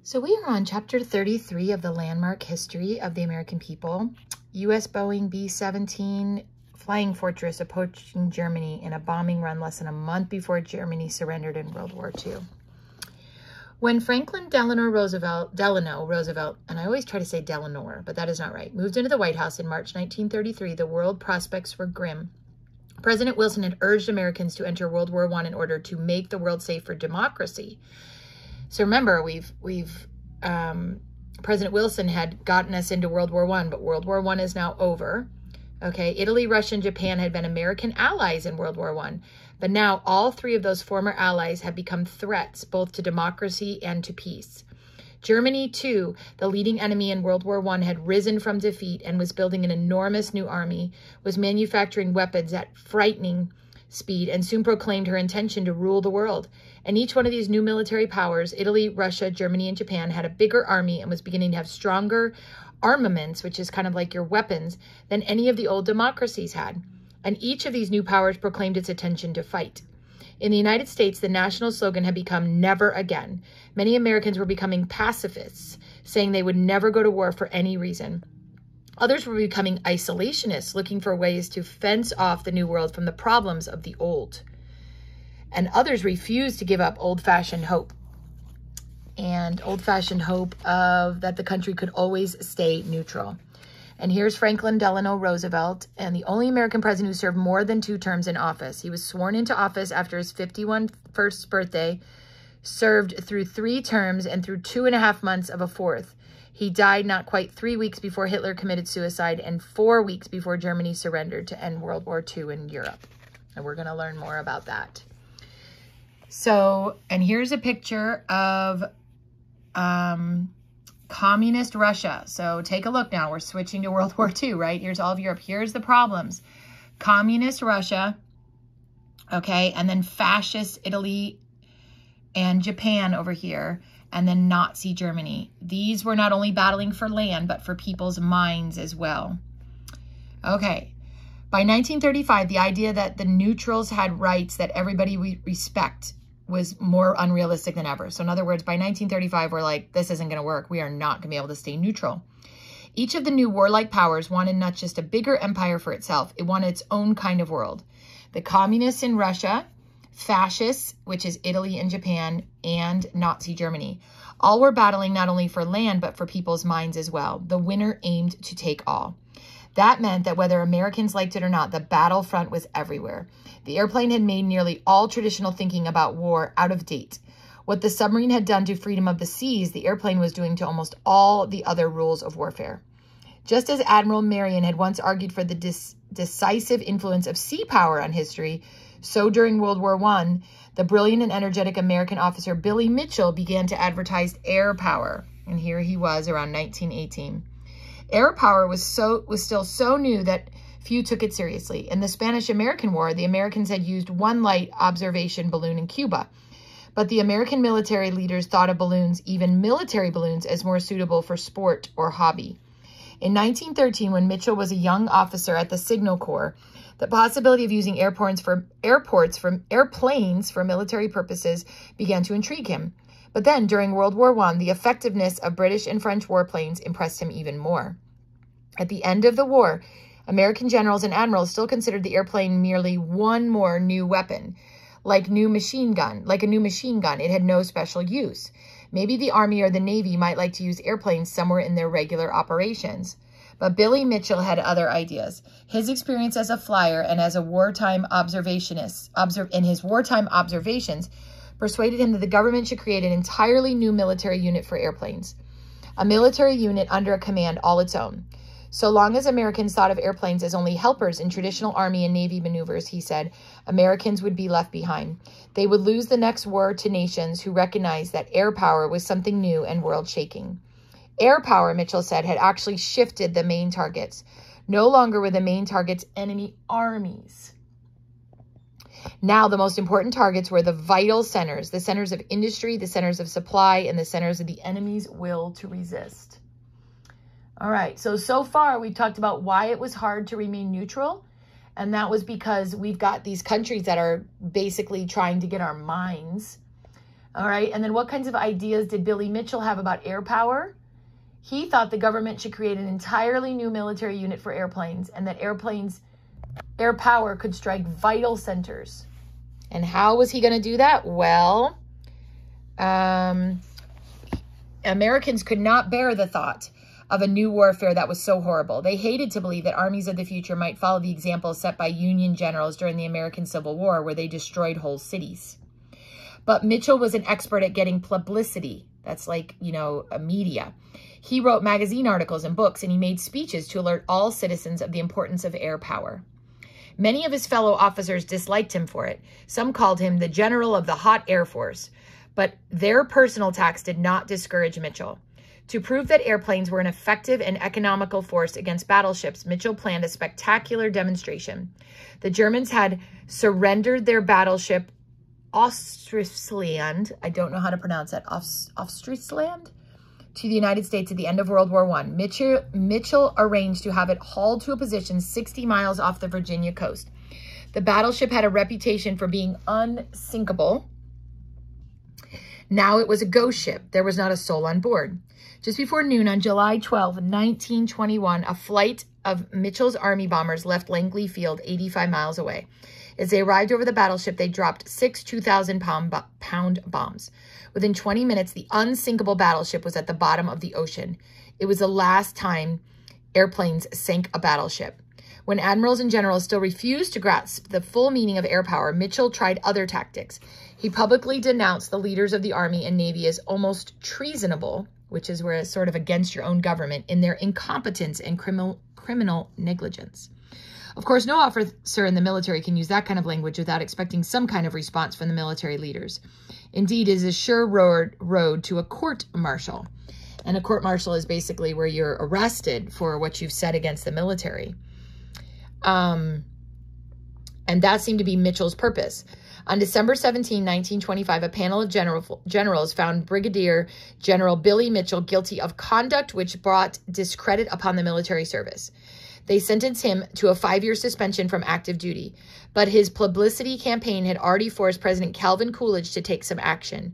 So we are on chapter 33 of the landmark history of the American people. U.S. Boeing B-17 Flying Fortress approaching Germany in a bombing run less than a month before Germany surrendered in World War II. When Franklin Delano Roosevelt, and I always try to say Delano, but that is not right, moved into the White House in March 1933, the world prospects were grim. President Wilson had urged Americans to enter World War I in order to make the world safe for democracy. So remember, President Wilson had gotten us into World War I, but World War I is now over. Okay, Italy, Russia, and Japan had been American allies in World War I, but now all three of those former allies have become threats both to democracy and to peace. Germany, too, the leading enemy in World War I, had risen from defeat and was building an enormous new army, was manufacturing weapons at frightening speed, and soon proclaimed her intention to rule the world. And each one of these new military powers, Italy, Russia, Germany, and Japan, had a bigger army and was beginning to have stronger armaments, which is kind of like your weapons, than any of the old democracies had. And each of these new powers proclaimed its intention to fight. In the United States, the national slogan had become never again. Many Americans were becoming pacifists, saying they would never go to war for any reason. Others were becoming isolationists, looking for ways to fence off the new world from the problems of the old. And others refused to give up old-fashioned hope. And old-fashioned hope of that the country could always stay neutral. And here's Franklin Delano Roosevelt, and the only American president who served more than 2 terms in office. He was sworn into office after his 51st birthday, served through 3 terms and through 2.5 months of a 4th. He died not quite 3 weeks before Hitler committed suicide and 4 weeks before Germany surrendered to end World War II in Europe. And we're going to learn more about that. So, and here's a picture of communist Russia. So take a look now. We're switching to World War II, right? Here's all of Europe. Here's the problems. Communist Russia, okay, and then fascist Italy and Japan over here, and then Nazi Germany. These were not only battling for land, but for people's minds as well. Okay. By 1935, the idea that the neutrals had rights that everybody respect was more unrealistic than ever. So in other words, by 1935, we're like, this isn't going to work. We are not going to be able to stay neutral. Each of the new warlike powers wanted not just a bigger empire for itself, it wanted its own kind of world. The communists in Russia, fascists, which is Italy and Japan, and Nazi Germany. All were battling not only for land, but for people's minds as well. The winner aimed to take all. That meant that whether Americans liked it or not, the battlefront was everywhere. The airplane had made nearly all traditional thinking about war out of date. What the submarine had done to freedom of the seas, the airplane was doing to almost all the other rules of warfare. Just as Admiral Marion had once argued for the decisive influence of sea power on history, so during World War I, the brilliant and energetic American officer Billy Mitchell began to advertise air power. And here he was around 1918. Air power was still so new that few took it seriously. In the Spanish-American War, the Americans had used one light observation balloon in Cuba. But the American military leaders thought of balloons, even military balloons, as more suitable for sport or hobby. In 1913, when Mitchell was a young officer at the Signal Corps, the possibility of using airplanes for military purposes began to intrigue him. But then, during World War I, the effectiveness of British and French warplanes impressed him even more. At the end of the war, American generals and admirals still considered the airplane merely one more new weapon. Like a new machine gun, it had no special use. Maybe the Army or the Navy might like to use airplanes somewhere in their regular operations. But Billy Mitchell had other ideas. His experience as a flyer and as a wartime observationist, in his wartime observations, persuaded him that the government should create an entirely new military unit for airplanes. A military unit under a command all its own. So long as Americans thought of airplanes as only helpers in traditional Army and Navy maneuvers, he said, Americans would be left behind. They would lose the next war to nations who recognized that air power was something new and world-shaking. Air power, Mitchell said, had actually shifted the main targets. No longer were the main targets enemy armies. Now the most important targets were the vital centers, the centers of industry, the centers of supply, and the centers of the enemy's will to resist. All right, so far we've talked about why it was hard to remain neutral, and that was because we've got these countries that are basically trying to get our minds. All right. And then what kinds of ideas did Billy Mitchell have about air power? He thought the government should create an entirely new military unit for airplanes and that air power could strike vital centers. And how was he going to do that? Well, Americans could not bear the thought of a new warfare that was so horrible. They hated to believe that armies of the future might follow the example set by Union generals during the American Civil War, where they destroyed whole cities. But Mitchell was an expert at getting publicity. That's like, you know, a media. He wrote magazine articles and books, and he made speeches to alert all citizens of the importance of air power. Many of his fellow officers disliked him for it. Some called him the general of the hot Air Force. But their personal attacks did not discourage Mitchell. To prove that airplanes were an effective and economical force against battleships, Mitchell planned a spectacular demonstration. The Germans had surrendered their battleship Ostfriesland, I don't know how to pronounce that, Ostfriesland, to the United States at the end of World War I. Mitchell arranged to have it hauled to a position 60 miles off the Virginia coast. The battleship had a reputation for being unsinkable. Now it was a ghost ship. There was not a soul on board. Just before noon on July 12, 1921, a flight of Mitchell's Army bombers left Langley Field 85 miles away. As they arrived over the battleship, they dropped 6 2,000-pound bombs. Within 20 minutes, the unsinkable battleship was at the bottom of the ocean. It was the last time airplanes sank a battleship. When admirals and generals still refused to grasp the full meaning of air power, Mitchell tried other tactics. He publicly denounced the leaders of the Army and Navy as almost treasonable, which is where it's sort of against your own government, in their incompetence and criminal negligence. Of course, no officer in the military can use that kind of language without expecting some kind of response from the military leaders. Indeed, it is a sure road to a court-martial. And a court-martial is basically where you're arrested for what you've said against the military. And that seemed to be Mitchell's purpose. On December 17, 1925, a panel of generals found Brigadier General Billy Mitchell guilty of conduct which brought discredit upon the military service. They sentenced him to a 5-year suspension from active duty, but his publicity campaign had already forced President Calvin Coolidge to take some action.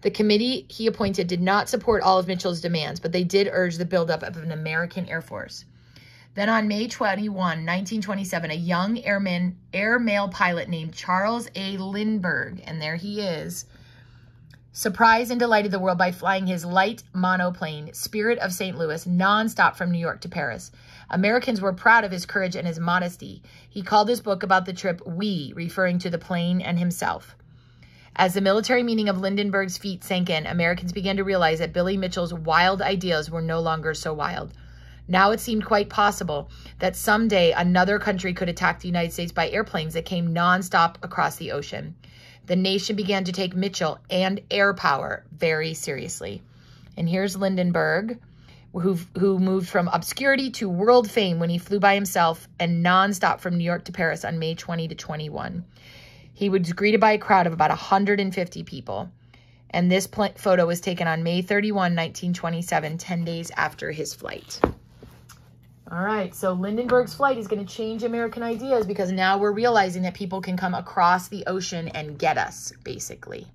The committee he appointed did not support all of Mitchell's demands, but they did urge the buildup of an American Air Force. Then on May 21, 1927, a young air-mail pilot named Charles A. Lindbergh, and there he is, surprised and delighted the world by flying his light monoplane, Spirit of St. Louis, nonstop from New York to Paris. Americans were proud of his courage and his modesty. He called his book about the trip "We," referring to the plane and himself. As the military meaning of Lindbergh's feat sank in, Americans began to realize that Billy Mitchell's wild ideas were no longer so wild. Now it seemed quite possible that someday another country could attack the United States by airplanes that came nonstop across the ocean. The nation began to take Mitchell and air power very seriously. And here's Lindbergh, who moved from obscurity to world fame when he flew by himself and nonstop from New York to Paris on May 20 to 21. He was greeted by a crowd of about 150 people. And this photo was taken on May 31, 1927, 10 days after his flight. All right, so Lindbergh's flight is going to change American ideas because now we're realizing that people can come across the ocean and get us, basically.